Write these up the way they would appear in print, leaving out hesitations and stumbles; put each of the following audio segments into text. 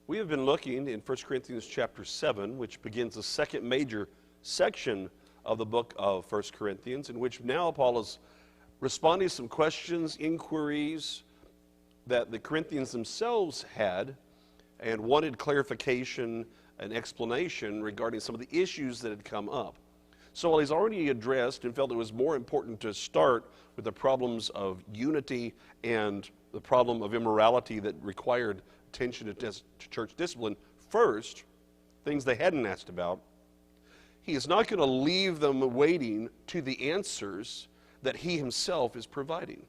We have been looking in 1 Corinthians chapter 7, which begins the second major section of the book of 1 Corinthians, in which now Paul is responding to some questions, inquiries that the Corinthians themselves had and wanted clarification and explanation regarding some of the issues that had come up. So while he's already addressed and felt it was more important to start with the problems of unity and the problem of immorality that required attention to church discipline first, things they hadn't asked about, he is not going to leave them waiting to the answers that he himself is providing.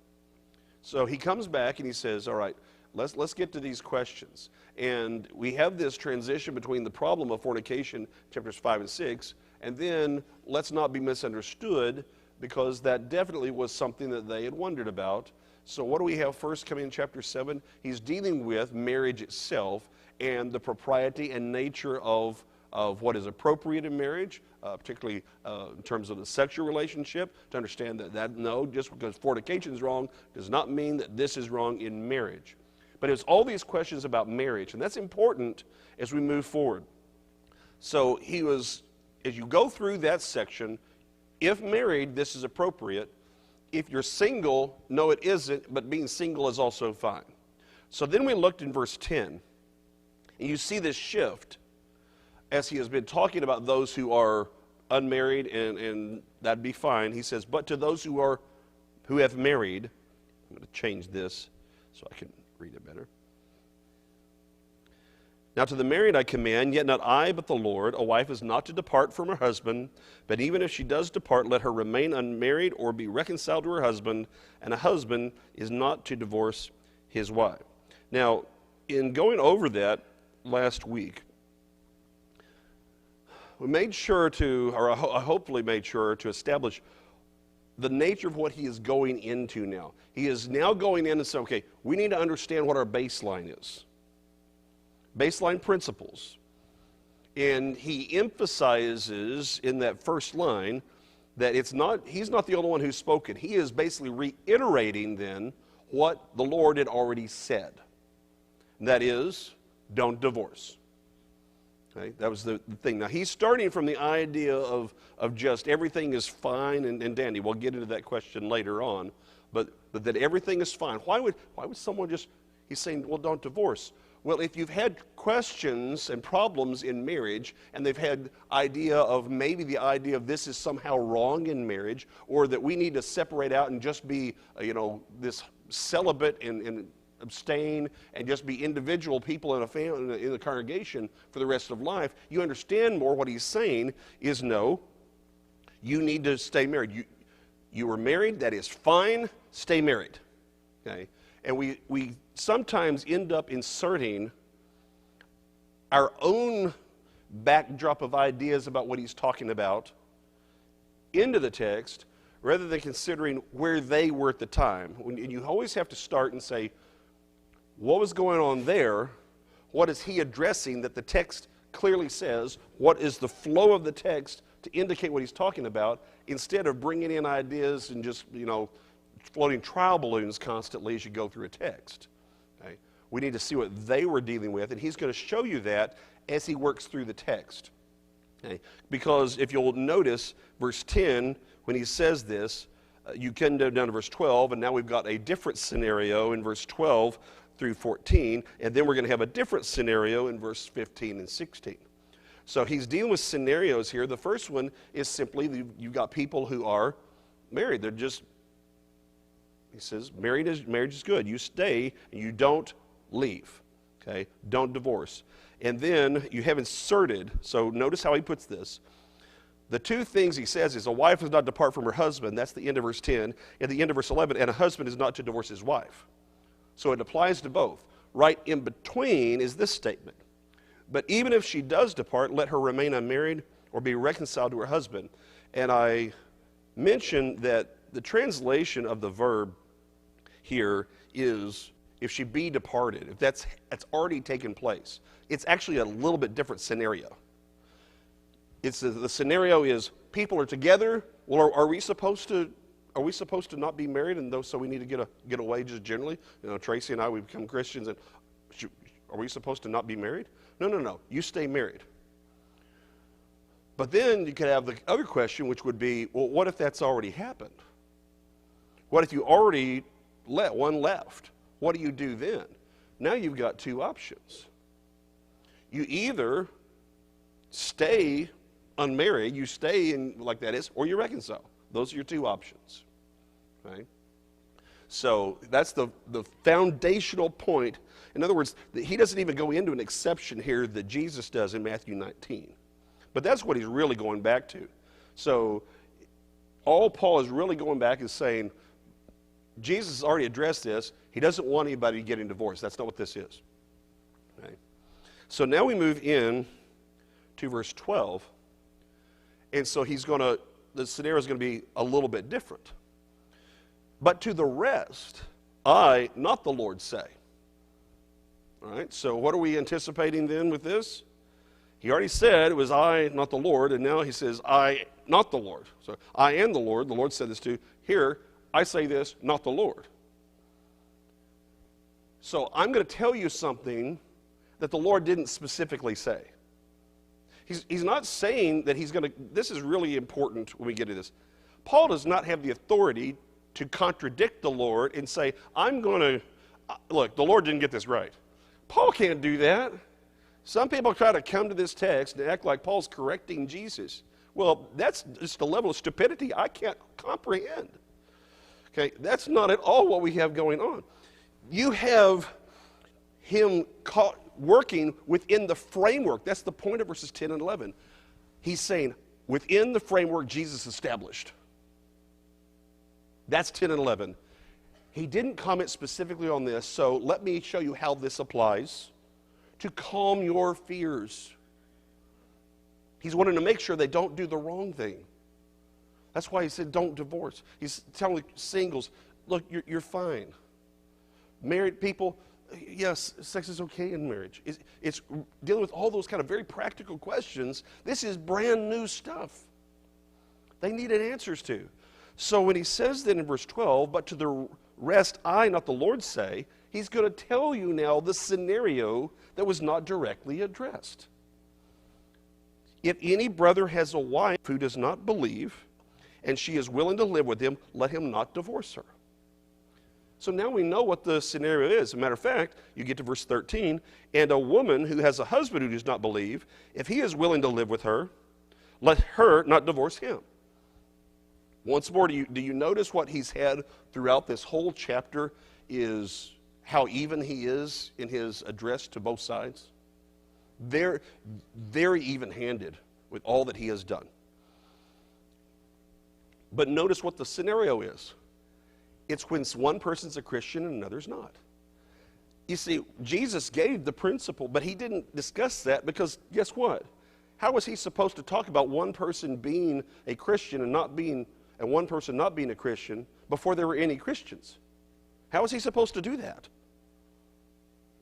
So he comes back and he says, all right, let's get to these questions. And we have this transition between the problem of fornication, chapters 5 and 6, and then let's not be misunderstood, because that definitely was something that they had wondered about. So what do we have first coming in chapter 7? He's dealing with marriage itself and the propriety and nature of what is appropriate in marriage, particularly in terms of the sexual relationship, to understand that no, just because fornication is wrong does not mean that this is wrong in marriage. But it's all these questions about marriage, and that's important as we move forward. So he was, as you go through that section, if married, this is appropriate. If you're single, no, it isn't, but being single is also fine. So then we looked in verse 10, and you see this shift as he has been talking about those who are unmarried, and that'd be fine. He says, but to those who have married, I'm going to change this so I can read it better. Now to the married I command, yet not I, but the Lord, a wife is not to depart from her husband, but even if she does depart, let her remain unmarried or be reconciled to her husband, and a husband is not to divorce his wife. Now, in going over that last week, we made sure to, or I hopefully made sure to establish the nature of what he is going into now. He is now going in and saying, okay, we need to understand what our baseline is. Baseline principles. And he emphasizes in that first line that he's not the only one who's spoken. He is basically reiterating then what the Lord had already said. And that is, don't divorce. Okay? That was the thing. Now he's starting from the idea of just everything is fine and dandy. We'll get into that question later on. But that everything is fine. Why would someone just, he's saying, well, don't divorce. Well, if you've had questions and problems in marriage, and they've had maybe the idea of this is somehow wrong in marriage, or that we need to separate out and just be, this celibate and abstain and just be individual people in a family, in the congregation for the rest of life, you understand more what he's saying is no, you need to stay married. You were married, that is fine, stay married. Okay? And we sometimes end up inserting our own backdrop of ideas about what he's talking about into the text rather than considering where they were at the time. And you always have to start and say, what was going on there? What is he addressing that the text clearly says? What is the flow of the text to indicate what he's talking about, instead of bringing in ideas and just, floating trial balloons constantly as you go through a text. Okay? We need to see what they were dealing with, and he's going to show you that as he works through the text. Okay? Because if you'll notice, verse 10, when he says this, you can go down to verse 12, and now we've got a different scenario in verse 12 through 14, and then we're going to have a different scenario in verse 15 and 16. So he's dealing with scenarios here. The first one is simply you've got people who are married. They're just, he says, marriage is good. You stay and you don't leave. Okay? Don't divorce. And then you have inserted, so notice how he puts this. The two things he says is a wife does not depart from her husband. That's the end of verse 10. At the end of verse 11, and a husband is not to divorce his wife. So it applies to both. Right in between is this statement. But even if she does depart, let her remain unmarried or be reconciled to her husband. And I mentioned that the translation of the verb here is if she be departed, if that's already taken place. It's actually a little bit different scenario. It's the scenario is people are together. Well, are we supposed to not be married, and so we need to get away just generally? Tracy and I, we become Christians, and Are we supposed to not be married? No, no, no. You stay married. But then you could have the other question, which would be, well, what if that's already happened? What if you already let one left? What do you do then? Now you've got two options. You either stay unmarried, you stay in like that is, or you reconcile. Those are your two options. Right? So that's the foundational point. In other words, he doesn't even go into an exception here that Jesus does in Matthew 19. But that's what he's really going back to. So all Paul is really going back is saying, Jesus has already addressed this. He doesn't want anybody getting divorced. That's not what this is. Okay? So now we move in to verse 12. And so the scenario is going to be a little bit different. But to the rest, I, not the Lord, say. All right, so what are we anticipating then with this? He already said it was I, not the Lord, and now he says I, not the Lord. So I am the Lord. The Lord said this too. Here, I say this, not the Lord. So I'm going to tell you something that the Lord didn't specifically say. He's not saying that he's going to, this is really important when we get to this. Paul does not have the authority to contradict the Lord and say, I'm going to, look, the Lord didn't get this right. Paul can't do that. Some people try to come to this text and act like Paul's correcting Jesus. Well, that's just a level of stupidity I can't comprehend. Okay, that's not at all what we have going on. You have him working within the framework. That's the point of verses 10 and 11. He's saying, within the framework Jesus established. That's 10 and 11. He didn't comment specifically on this, so let me show you how this applies to calm your fears. He's wanting to make sure they don't do the wrong thing. That's why he said don't divorce. He's telling singles, look, you're fine. Married people, yes, sex is okay in marriage. It's dealing with all those kind of very practical questions. This is brand new stuff. They needed answers to. So when he says then in verse 12, but to the rest I, not the Lord, say, he's going to tell you now the scenario that was not directly addressed. If any brother has a wife who does not believe, and she is willing to live with him, let him not divorce her. So now we know what the scenario is. As a matter of fact, you get to verse 13, and a woman who has a husband who does not believe, if he is willing to live with her, let her not divorce him. Once more, do you notice what he's had throughout this whole chapter is how even he is in his address to both sides? Very, very even-handed with all that he has done. But notice what the scenario is. It's when one person's a Christian and another's not. You see, Jesus gave the principle, but he didn't discuss that because guess what? How was he supposed to talk about one person being a Christian and one person not being a Christian before there were any Christians? How was he supposed to do that?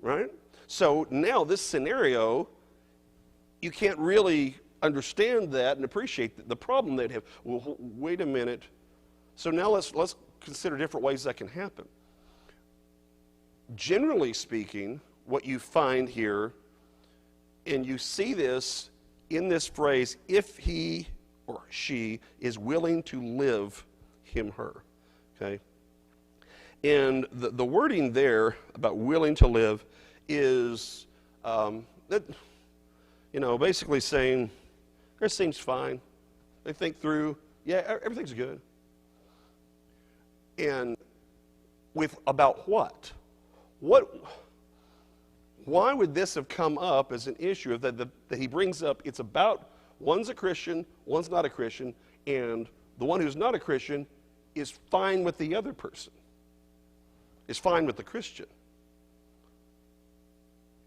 Right? So now this scenario, you can't really understand that and appreciate the problem they'd have. Well, wait a minute. So now let's consider different ways that can happen. Generally speaking, what you find here, and you see this in this phrase, if he or she is willing to live him, her. Okay? And the wording there about willing to live is, basically saying, this seems fine. They think through, yeah, everything's good. And with about what? Why would this have come up as an issue that he brings up? It's about one's a Christian, one's not a Christian, and the one who's not a Christian is fine with the other person, is fine with the Christian.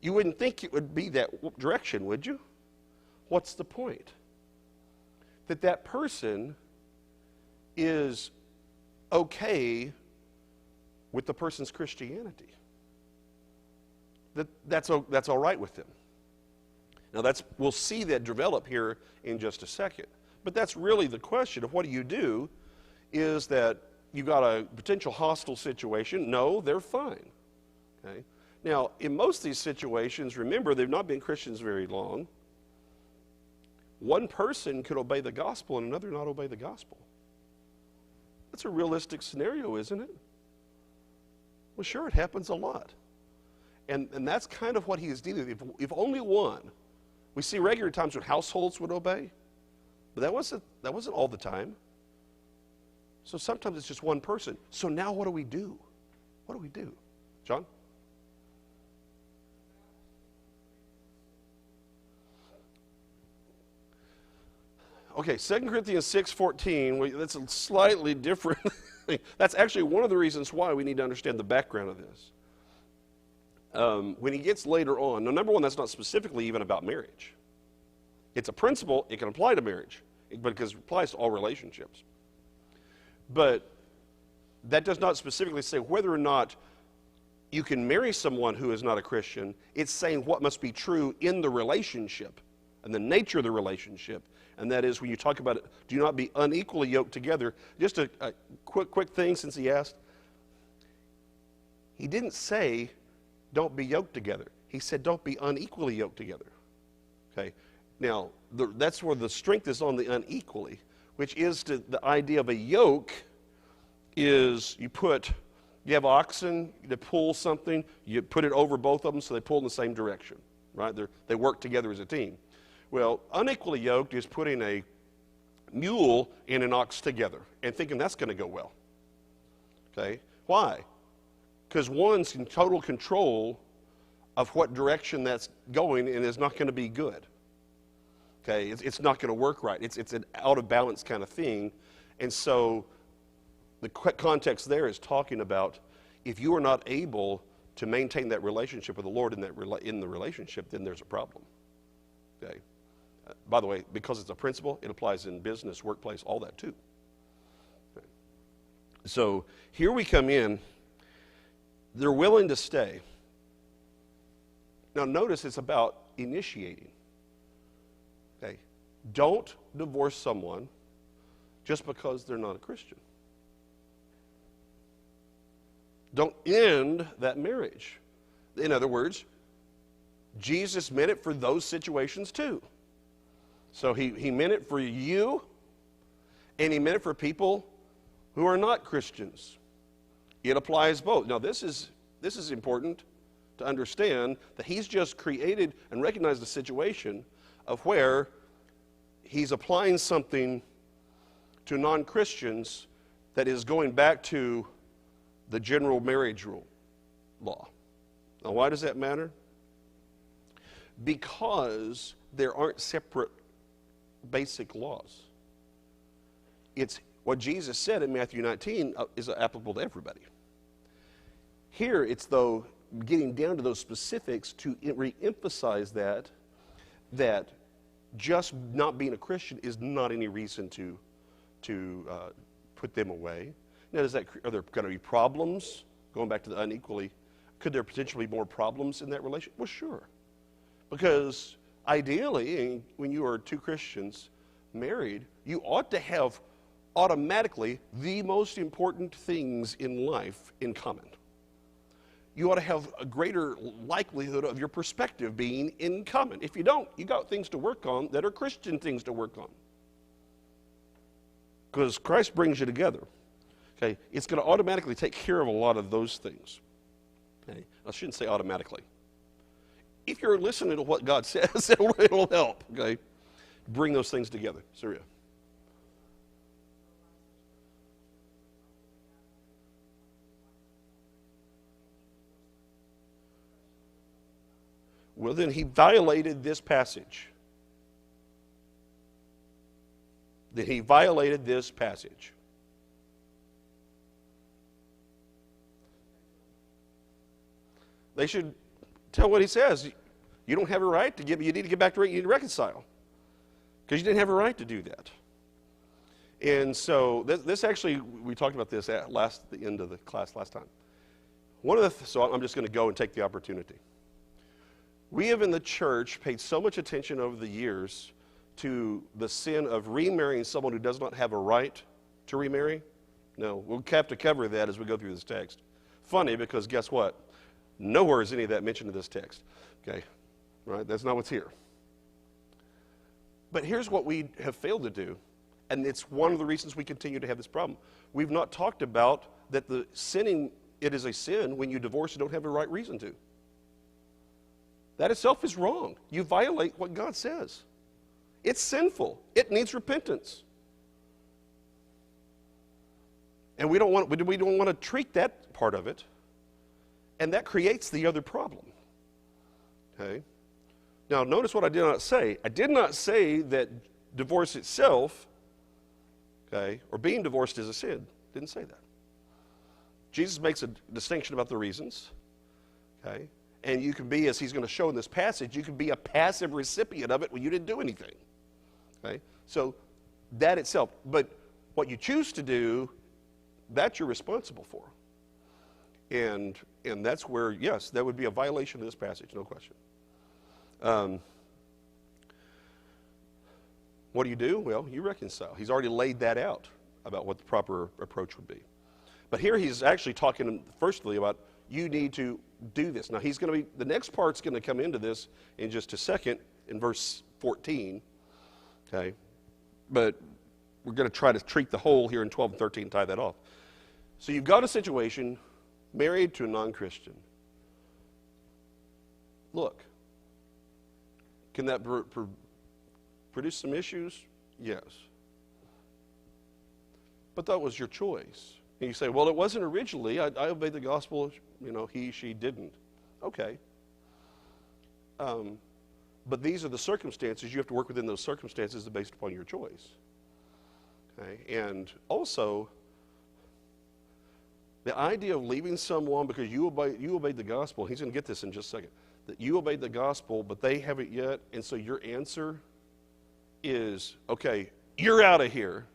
You wouldn't think it would be that direction, would you? What's the point? That person is okay with the person's Christianity. That's all right with them. Now we'll see that develop here in just a second. But that's really the question of what do you do is that you got a potential hostile situation. No, they're fine. Okay? Now, in most of these situations, remember, they've not been Christians very long. One person could obey the gospel and another not obey the gospel. That's a realistic scenario, isn't it? Well, sure, it happens a lot. And that's kind of what he is dealing with. If only one. We see regular times when households would obey, but that wasn't all the time. So sometimes it's just one person. So now what do we do? What do we do? John? Okay, 2 Corinthians 6:14, that's a slightly different thing. That's actually one of the reasons why we need to understand the background of this. When he gets later on, now number one, that's not specifically even about marriage. It's a principle, it can apply to marriage, because it applies to all relationships. But that does not specifically say whether or not you can marry someone who is not a Christian. It's saying what must be true in the relationship and the nature of the relationship. And that is when you talk about it, do not be unequally yoked together. Just a quick thing since he asked. He didn't say don't be yoked together. He said don't be unequally yoked together. Okay. Now, that's where the strength is on the unequally, which is the idea of a yoke is you have oxen to pull something, you put it over both of them so they pull in the same direction, right? They work together as a team. Well, unequally yoked is putting a mule and an ox together and thinking that's going to go well. Okay? Why? Because one's in total control of what direction that's going and is not going to be good. Okay? It's not going to work right. It's an out of balance kind of thing. And so the context there is talking about if you are not able to maintain that relationship with the Lord in the relationship, then there's a problem. Okay? By the way, because it's a principle, it applies in business, workplace, all that too. Okay. So here we come in. They're willing to stay. Now notice it's about initiating. Okay. Don't divorce someone just because they're not a Christian. Don't end that marriage. In other words, Jesus meant it for those situations too. So he meant it for you, and he meant it for people who are not Christians. It applies both. Now this is important to understand that he's just created and recognized the situation of where he's applying something to non-Christians that is going back to the general marriage rule law. Now why does that matter? Because there aren't separate basic laws. It's what Jesus said in Matthew 19 is applicable to everybody. Here it's though getting down to those specifics to re-emphasize that just not being a Christian is not any reason to put them away. Now, are there going to be problems? Going back to the unequally, could there potentially be more problems in that relationship? Well, sure. Because ideally, when you are two Christians married, you ought to have automatically the most important things in life in common. You ought to have a greater likelihood of your perspective being in common. If you don't, you got things to work on that are Christian things to work on. Because Christ brings you together. Okay, it's going to automatically take care of a lot of those things. Okay, I shouldn't say automatically. If you're listening to what God says, it'll help. Okay, bring those things together. Syria. Well, then he violated this passage. Then he violated this passage. They should tell what he says. You don't have a right to give, you need to get back to it, you need to reconcile. Because you didn't have a right to do that. And so this actually, we talked about this at the end of the class last time. So I'm just going to go and take the opportunity. We have in the church paid so much attention over the years to the sin of remarrying someone who does not have a right to remarry. No, we'll have to cover that as we go through this text. Funny, because guess what? Nowhere is any of that mentioned in this text. Okay, right? That's not what's here. But here's what we have failed to do, and it's one of the reasons we continue to have this problem. We've not talked about that the sinning, it is a sin when you divorce and don't have the right reason to. That itself is wrong. You violate what God says. It's sinful. It needs repentance. And we don't want to treat that part of it, and that creates the other problem. Okay? Now, notice what I did not say. I did not say that divorce itself, okay, or being divorced is a sin. Didn't say that. Jesus makes a distinction about the reasons, okay? And you can be, as he's going to show in this passage, you can be a passive recipient of it when you didn't do anything, okay? So that itself, but what you choose to do, that you're responsible for. And that's where, yes, that would be a violation of this passage, no question. What do? Well, you reconcile. He's already laid that out about what the proper approach would be. But here he's actually talking firstly about you need to do this. Now he's going to be, the next part's going to come into this in just a second in verse 14. Okay. But we're going to try to treat the whole here in 12 and 13 and tie that off. So you've got a situation, married to a non-Christian. Look, can that produce some issues? Yes. But that was your choice. And you say, well, it wasn't originally. I obeyed the gospel. He, she didn't. Okay. But these are the circumstances. You have to work within those circumstances based upon your choice. Okay. And also, the idea of leaving someone because you obeyed the gospel, he's going to get this in just a second, that you obeyed the gospel, but they haven't yet, and so your answer is, okay, you're out of here.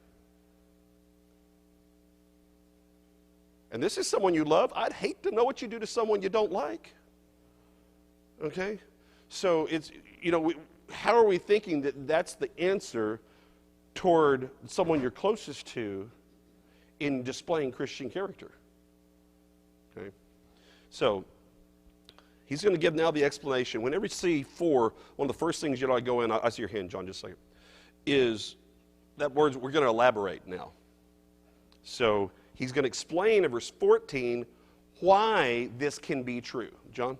And this is someone you love. I'd hate to know what you do to someone you don't like. Okay? So it's, how are we thinking that that's the answer toward someone you're closest to in displaying Christian character? Okay? So he's going to give now the explanation. Whenever you see 4, one of the first things I go in, I see your hand, John, just a second, is that word, we're going to elaborate now. So he's going to explain in verse 14 why this can be true. John?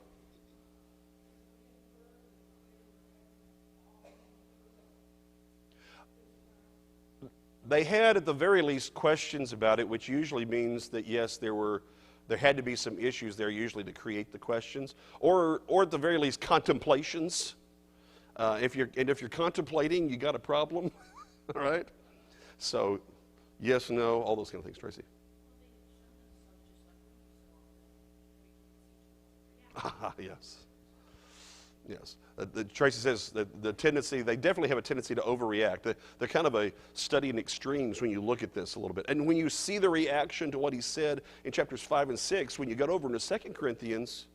They had at the very least questions about it, which usually means that yes, there had to be some issues there usually to create the questions, or at the very least contemplations. If you're contemplating, you got a problem, all right? So yes, no, all those kind of things, Tracy. Yes. Tracy says that the tendency, they definitely have a tendency to overreact. They're kind of a study in extremes when you look at this a little bit. And when you see the reaction to what he said in chapters 5 and 6, when you got over into 2 Corinthians,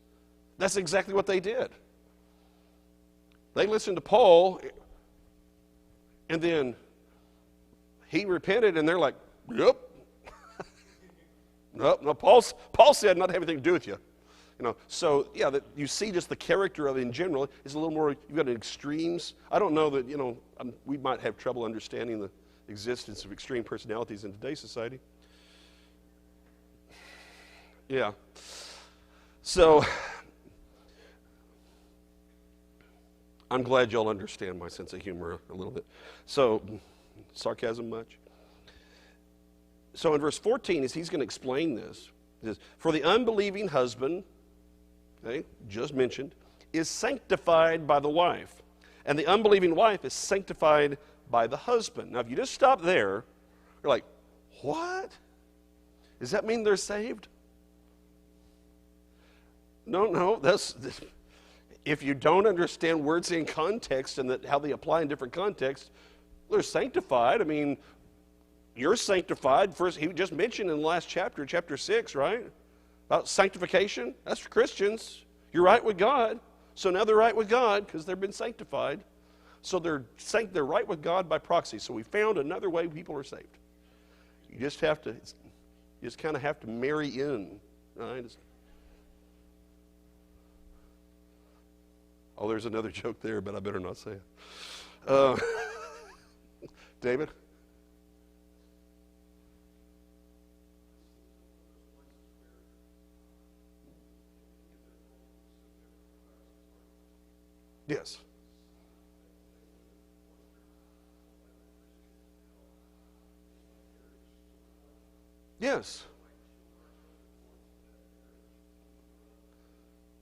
that's exactly what they did. They listened to Paul, and then he repented, and they're like, yep. No, Paul said not to have anything to do with you. So yeah, that you see just the character of it in general is a little more, you've got extremes. I don't know that, we might have trouble understanding the existence of extreme personalities in today's society. Yeah. So, I'm glad y'all understand my sense of humor a little bit. So, sarcasm much? So in verse 14, as he's going to explain this, it says, for the unbelieving husband, okay, just mentioned, is sanctified by the wife. And the unbelieving wife is sanctified by the husband. Now, if you just stop there, you're like, what? Does that mean they're saved? No, if you don't understand words in context and how they apply in different contexts, they're sanctified. I mean, you're sanctified. First, he just mentioned in the last chapter, chapter 6, right? About sanctification. That's for Christians. You're right with God. So now they're right with God because they've been sanctified. So they're right with God by proxy. So we found another way people are saved. You just kind of have to marry in. Right? Oh, there's another joke there, but I better not say it. Uh, David? Yes. Yes.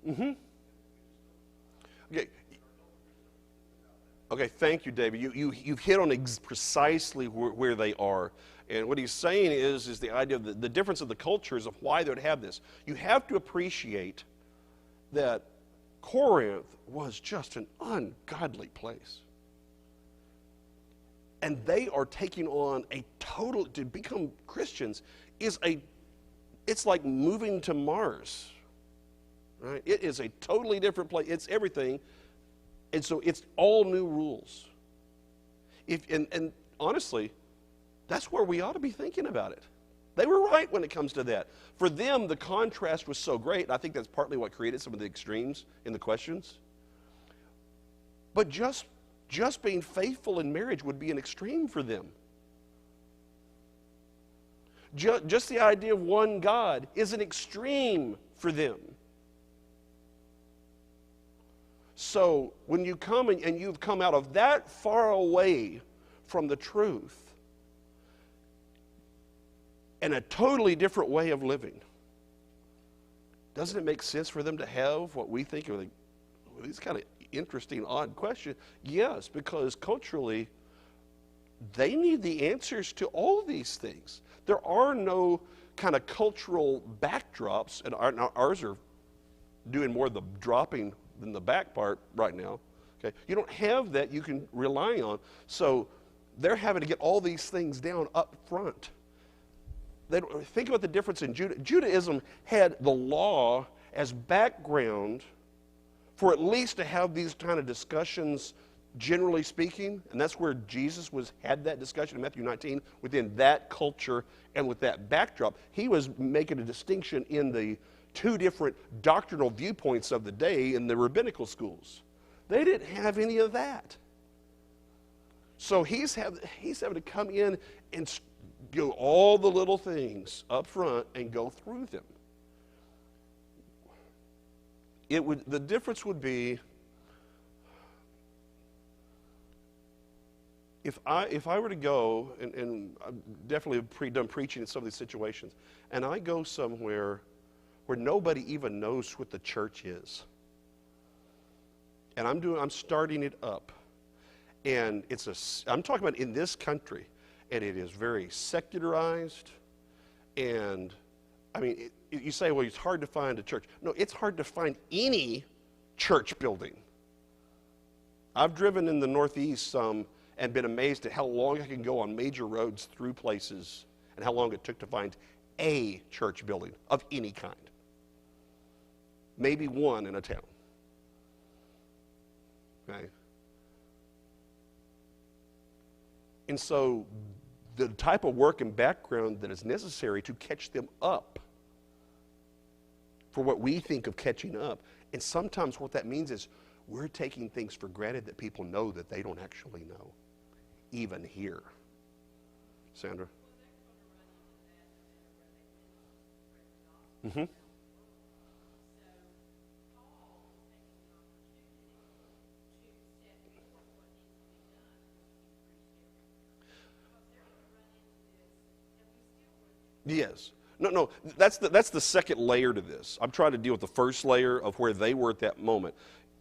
Mm-hmm. Okay. Okay, thank you, David. You've hit on precisely where they are. And what he's saying is the idea of the difference of the cultures of why they would have this. You have to appreciate that Corinth was just an ungodly place. And they are taking on to become Christians it's like moving to Mars, right? It is a totally different place. It's everything. And so it's all new rules. And honestly, that's where we ought to be thinking about it. They were right when it comes to that. For them, the contrast was so great, and I think that's partly what created some of the extremes in the questions. But just being faithful in marriage would be an extreme for them. Just the idea of one God is an extreme for them. So when you come and you've come out of that far away from the truth and a totally different way of living, doesn't it make sense for them to have what we think are these kind of interesting, odd questions? Yes, because culturally, they need the answers to all these things. There are no kind of cultural backdrops, and ours are doing more of the dropping than the back part right now. Okay, you don't have that you can rely on, so they're having to get all these things down up front. Think about the difference in Judaism had the law as background for at least to have these kind of discussions, generally speaking, and that's where Jesus had that discussion in Matthew 19 within that culture and with that backdrop. He was making a distinction in the two different doctrinal viewpoints of the day in the rabbinical schools. They didn't have any of that. So he's having to come in and go all the little things up front and go through them. The difference would be if I were to go, and I've definitely done preaching in some of these situations, and I go somewhere where nobody even knows what the church is, and I'm starting it up, and I'm talking about in this country, and it is very secularized, and I mean, you say, well, it's hard to find a church. No, it's hard to find any church building. I've driven in the Northeast some and been amazed at how long I can go on major roads through places and how long it took to find a church building of any kind. Maybe one in a town. Okay? And so the type of work and background that is necessary to catch them up for what we think of catching up, and sometimes what that means is we're taking things for granted that people know that they don't actually know, even here. Sandra? Mm-hmm. Yes. No, that's the second layer to this. I'm trying to deal with the first layer of where they were at that moment.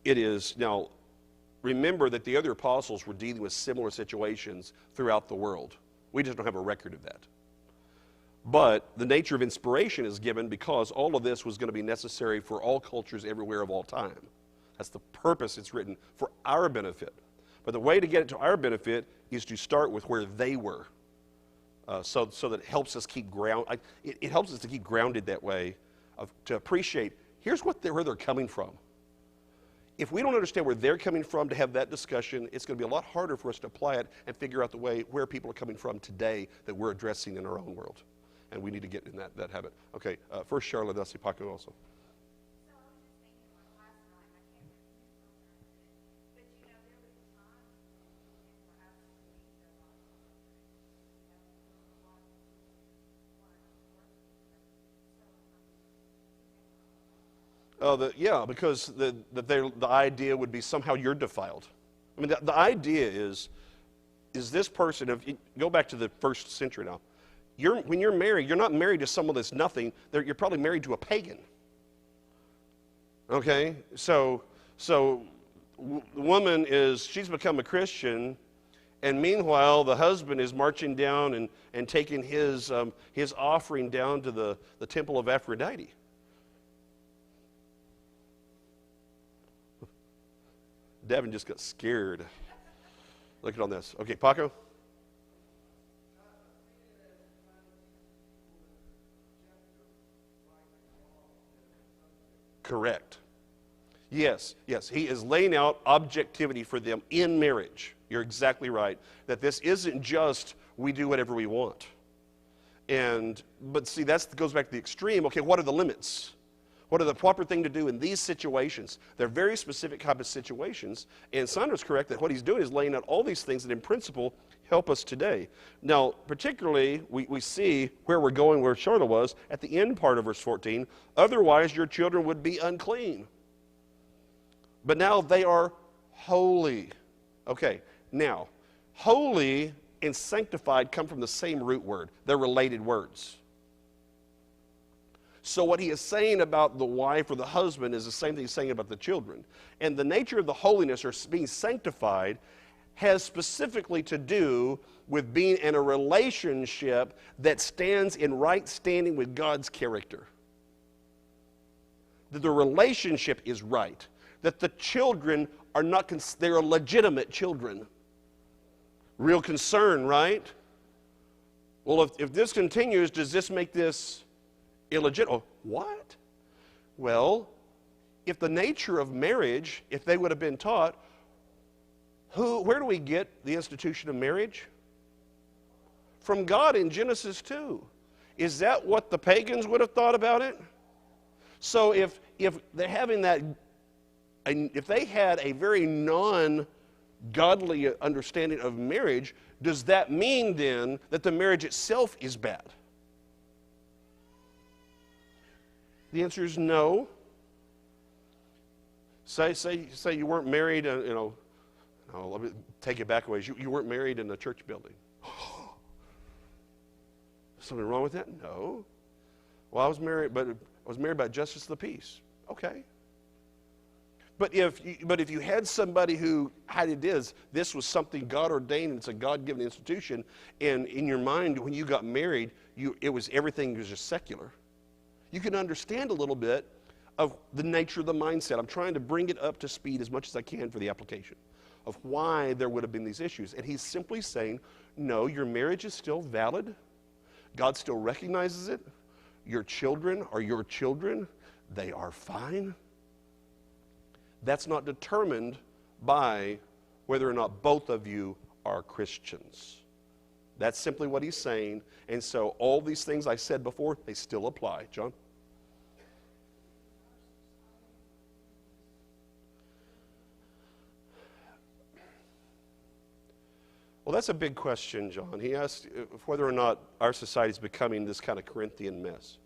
It is, now, remember that the other apostles were dealing with similar situations throughout the world. We just don't have a record of that. But the nature of inspiration is given because all of this was going to be necessary for all cultures everywhere of all time. That's the purpose it's written, for our benefit. But the way to get it to our benefit is to start with where they were. So that it helps us keep it helps us to keep grounded that way, to appreciate where they're coming from. If we don't understand where they're coming from to have that discussion, it's going to be a lot harder for us to apply it and figure out the way where people are coming from today that we're addressing in our own world. And we need to get in that habit. Okay, first Charlotte, that's Paco also. Because the idea would be somehow you're defiled. I mean, the idea is this person, if you go back to the first century now, when you're married, you're not married to someone that's nothing. You're probably married to a pagan. Okay? So the woman she's become a Christian, and meanwhile the husband is marching down and taking his offering down to the temple of Aphrodite. Devin just got scared looking on this. Okay, Paco? Correct. Yes. He is laying out objectivity for them in marriage. You're exactly right. That this isn't just we do whatever we want. But see, that goes back to the extreme. Okay, what are the limits? What are the proper thing to do in these situations? They're very specific type of situations. And Sandra's correct that what he's doing is laying out all these things that in principle help us today. Now, particularly, we see where we're going, where Charlotte was, at the end part of verse 14. Otherwise, your children would be unclean. But now they are holy. Okay, now, holy and sanctified come from the same root word. They're related words. So what he is saying about the wife or the husband is the same thing he's saying about the children. And the nature of the holiness or being sanctified has specifically to do with being in a relationship that stands in right standing with God's character. That the relationship is right. That the children are not, they're legitimate children. Real concern, right? Well, if this continues, does this make this illegitimate? Oh, what? Well, if the nature of marriage, if they would have been taught, where do we get the institution of marriage? From God in Genesis 2. Is that what the pagans would have thought about it? So if they're having that, if they had a very non-godly understanding of marriage, does that mean then that the marriage itself is bad? The answer is no. Say you weren't married, no, let me take it back a ways. You weren't married in a church building. Something wrong with that? No. Well, I was married, but I was married by justice of the peace. Okay. But if you had somebody who had this was something God ordained, and it's a God-given institution, and in your mind when you got married, everything was just secular. You can understand a little bit of the nature of the mindset. I'm trying to bring it up to speed as much as I can for the application of why there would have been these issues. And he's simply saying, no, your marriage is still valid. God still recognizes it. Your children are your children. They are fine. That's not determined by whether or not both of you are Christians. That's simply what he's saying. And so all these things I said before, they still apply. John? Well, that's a big question, John. He asked whether or not our society is becoming this kind of Corinthian mess.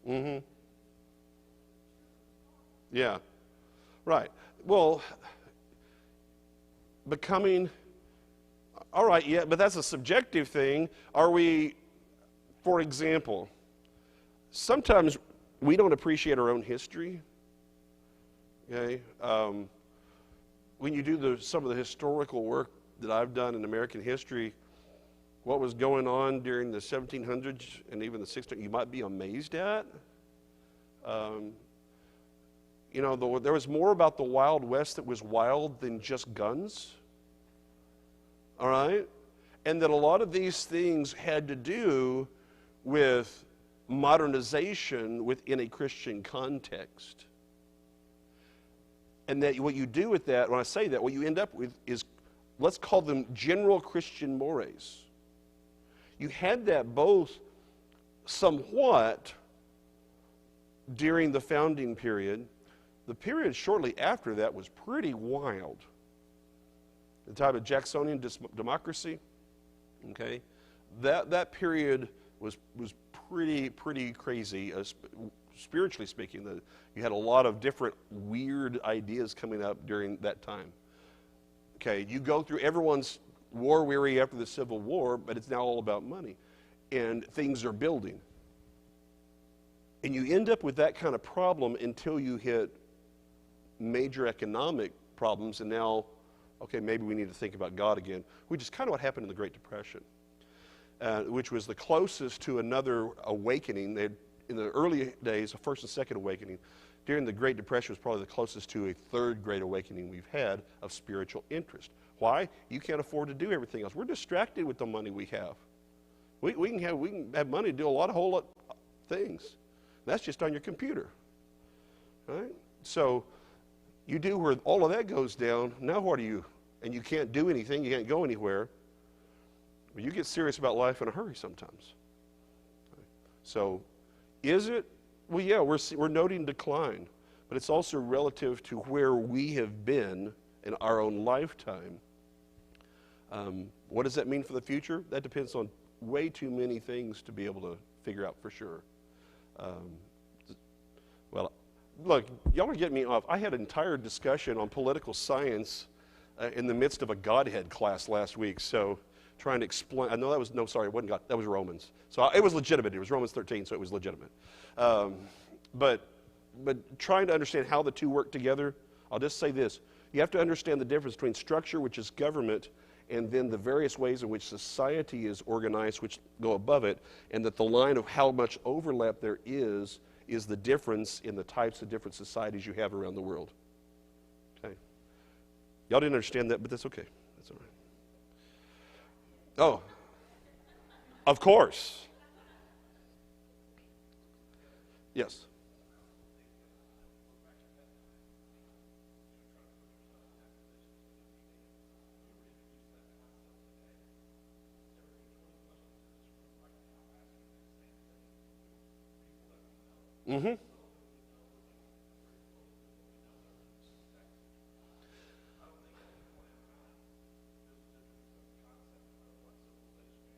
Mm-hmm. Yeah. Right. Well, becoming, all right, yeah, but that's a subjective thing. Are we, for example, sometimes we don't appreciate our own history. Okay? When you do some of the historical work that I've done in American history, what was going on during the 1700s and even the 1600s, you might be amazed at. There was more about the Wild West that was wild than just guns. All right? And that a lot of these things had to do with modernization within a Christian context. And that what you do with that, when I say that, what you end up with is, let's call them general Christian mores. You had that both somewhat during the founding period. The period shortly after that was pretty wild. the time of Jacksonian democracy, okay, that period was pretty crazy, spiritually speaking. You had a lot of different weird ideas coming up during that time. Okay, you go through, everyone's war weary after the Civil War, but it's now all about money, and things are building. And you end up with that kind of problem until you hit major economic problems, and now, okay, maybe we need to think about God again, which is kind of what happened in the Great Depression, which was the closest to another awakening. In the early days, the first and second awakening, during the Great Depression was probably the closest to a third great awakening we've had of spiritual interest. Why? You can't afford to do everything else. We're distracted with the money we have. We can have money to do a whole lot of things. That's just on your computer, right? So you do where all of that goes down. Now what are you? And you can't do anything. You can't go anywhere. But you get serious about life in a hurry sometimes. So is it? Well, yeah, we're noting decline, but it's also relative to where we have been in our own lifetime. What does that mean for the future? That depends on way too many things to be able to figure out for sure. Well, look, y'all are getting me off. I had an entire discussion on political science in the midst of a Godhead class last week, so trying to explain. I know that was, no, sorry, it wasn't God, that was Romans. So it was legitimate. It was Romans 13, so it was legitimate. But trying to understand how the two work together, I'll just say this. You have to understand the difference between structure, which is government, and then the various ways in which society is organized, which go above it, and that the line of how much overlap there is the difference in the types of different societies you have around the world. Okay? Y'all didn't understand that, but that's okay. That's all right. Oh, of course. Yes. Mm-hmm.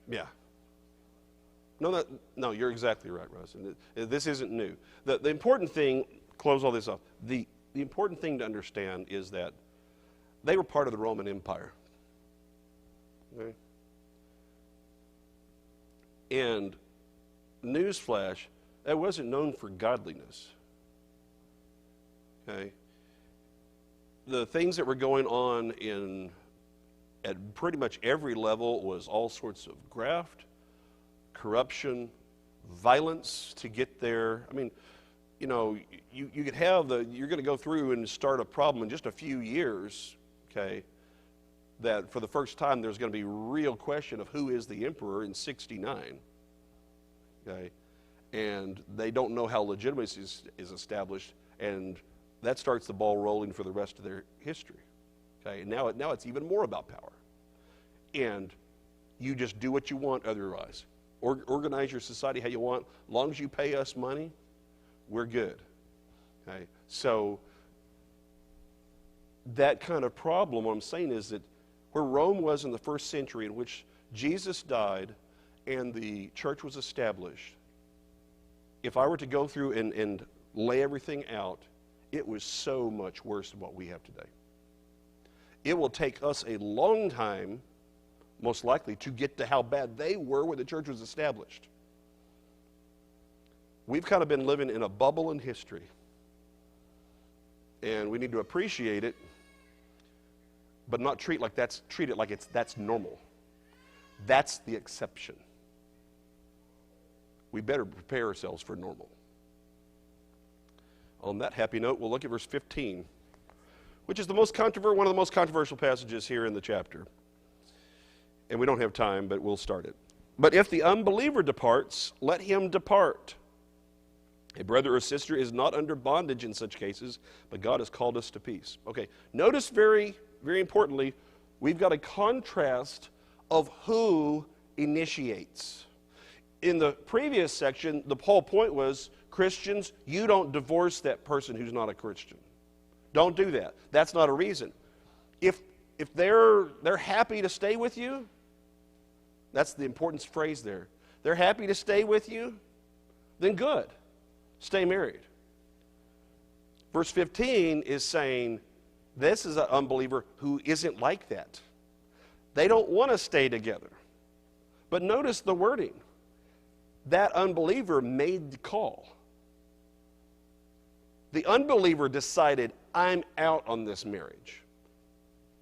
Yeah. No, you're exactly right, Russ. And this isn't new. The important thing, close all this off, the important thing to understand is that they were part of the Roman Empire. Okay? And newsflash, that wasn't known for godliness. Okay? The things that were going on at pretty much every level was all sorts of graft, corruption, violence to get there. I mean, you know, you could have you're going to go through and start a problem in just a few years, okay, that for the first time there's going to be real question of who is the emperor in 69, okay, and they don't know how legitimacy is established, and that starts the ball rolling for the rest of their history, okay, and now it's even more about power, and you just do what you want otherwise. Organize your society how you want. As long as you pay us money, we're good. Okay? So that kind of problem, what I'm saying is that where Rome was in the first century, in which Jesus died and the church was established, if I were to go through and lay everything out, it was so much worse than what we have today. It will take us a long time, most likely, to get to how bad they were when the church was established. We've kind of been living in a bubble in history, and we need to appreciate it, but not treat it like that's normal. That's the exception. We better prepare ourselves for normal. On that happy note, we'll look at verse 15, which is one of the most controversial passages here in the chapter. And we don't have time, but we'll start it. But if the unbeliever departs, let him depart. A brother or sister is not under bondage in such cases, but God has called us to peace. Okay, notice very, very importantly, we've got a contrast of who initiates. In the previous section, the whole point was, Christians, you don't divorce that person who's not a Christian. Don't do that. That's not a reason. If if they're happy to stay with you, that's the important phrase there. They're happy to stay with you, then good. Stay married. Verse 15 is saying, this is an unbeliever who isn't like that. They don't want to stay together. But notice the wording. That unbeliever made the call. The unbeliever decided, I'm out on this marriage.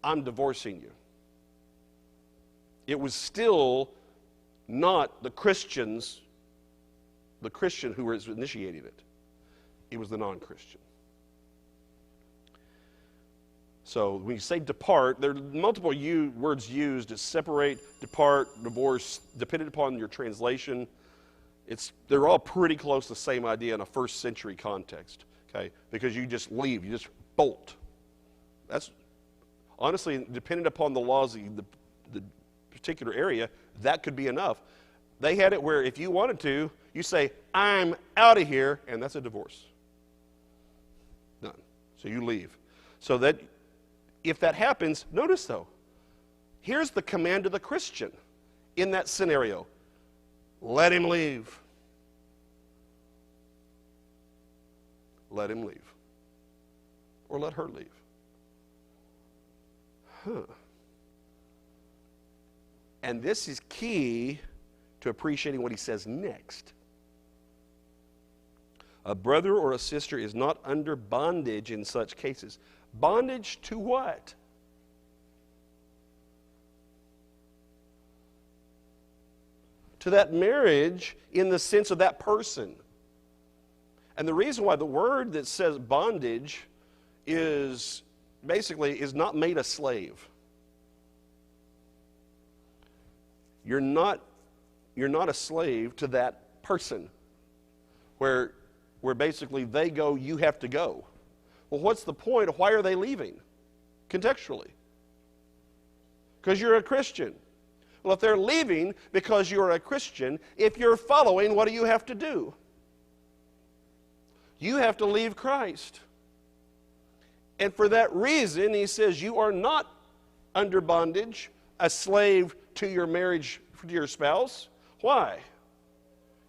I'm divorcing you. It was still not the Christian who was initiating it. It was the non-Christian. So when you say depart, there are multiple words used to separate, depart, divorce, depending upon your translation. They're all pretty close to the same idea in a first century context, okay? Because you just leave, you just bolt. That's honestly, depending upon the laws of the particular area, that could be enough. They had it where if you wanted to, you say, I'm out of here, and that's a divorce. Done. So you leave. So that if that happens, notice though, here's the command to the Christian in that scenario. Let him leave. Let him leave. Or let her leave. And this is key to appreciating what he says next. A brother or a sister is not under bondage in such cases. Bondage to what? To that marriage in the sense of that person. And the reason why the word that says bondage is not made a slave. You're not a slave to that person where basically they go, you have to go. Well, what's the point? Why are they leaving? Contextually. Because you're a Christian. Well, if they're leaving because you're a Christian, if you're following, what do you have to do? You have to leave Christ. And for that reason, he says, you are not under bondage, a slave to your marriage, to your spouse. Why?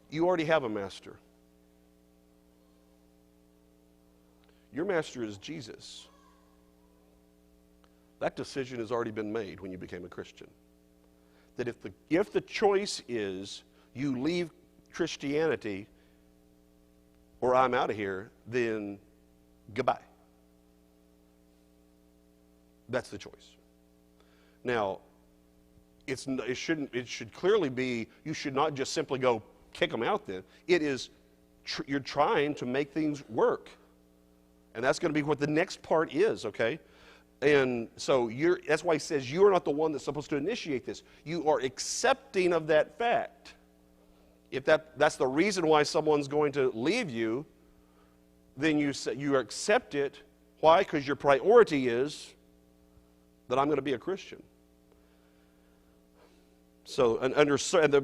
You already have a master. Your master is Jesus. That decision has already been made when you became a Christian. That if the choice is you leave Christianity or I'm out of here, then goodbye. That's the choice. Now, it should clearly be, you should not just simply go kick them out then. It is, you're trying to make things work. And that's going to be what the next part is, okay? And so that's why he says you're not the one that's supposed to initiate this. You are accepting of that fact. If that's the reason why someone's going to leave you, then you accept it. Why? Because your priority is that I'm going to be a Christian. So,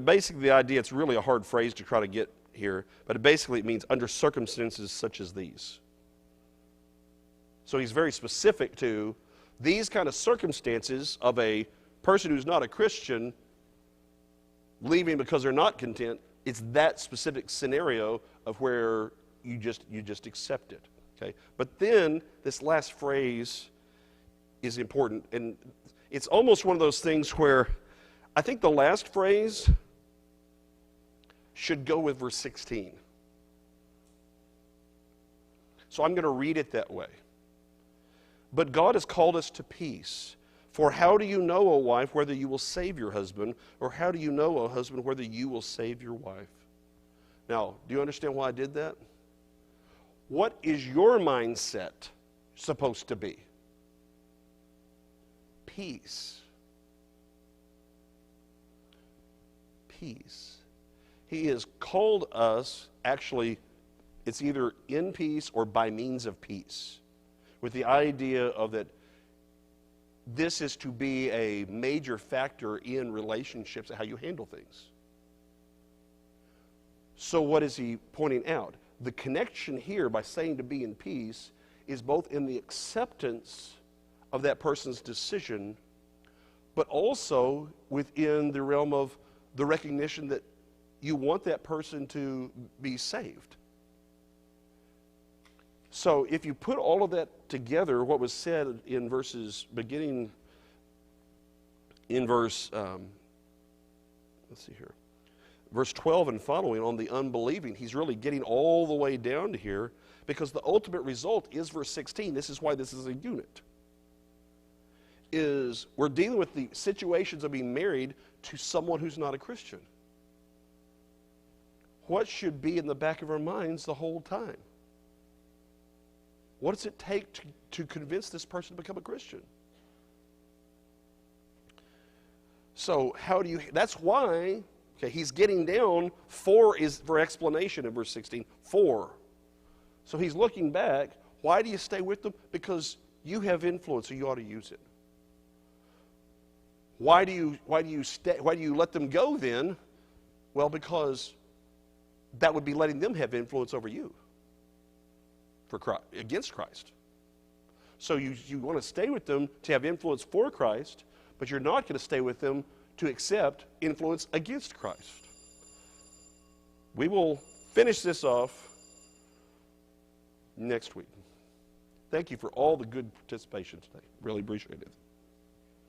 basically the idea, it's really a hard phrase to try to get here, but it means under circumstances such as these. So he's very specific to these kind of circumstances of a person who's not a Christian leaving because they're not content. It's that specific scenario of where you just accept it. Okay? But then this last phrase is important, and it's almost one of those things where I think the last phrase should go with verse 16. So I'm going to read it that way. But God has called us to peace. For how do you know, O wife, whether you will save your husband? Or how do you know, O husband, whether you will save your wife? Now, do you understand why I did that? What is your mindset supposed to be? Peace. Peace. He has called us, actually, it's either in peace or by means of peace, with the idea of that this is to be a major factor in relationships and how you handle things. So what is he pointing out? The connection here by saying to be in peace is both in the acceptance of that person's decision, but also within the realm of the recognition that you want that person to be saved. So if you put all of that together, what was said in verses beginning in verse, let's see here, verse 12 and following on the unbelieving, he's really getting all the way down to here, because the ultimate result is verse 16. This is why this is a unit. Is we're dealing with the situations of being married to someone who's not a Christian. What should be in the back of our minds the whole time? What does it take to convince this person to become a Christian? So how do you, that's why, okay, he's getting down, 4 is for explanation in verse 16, 4. So he's looking back, why do you stay with them? Because you have influence, so you ought to use it. Why do you let them go then? Well, because that would be letting them have influence over you for Christ, against Christ. So you want to stay with them to have influence for Christ, but you're not going to stay with them to accept influence against Christ. We will finish this off next week. Thank you for all the good participation today. Really appreciate it.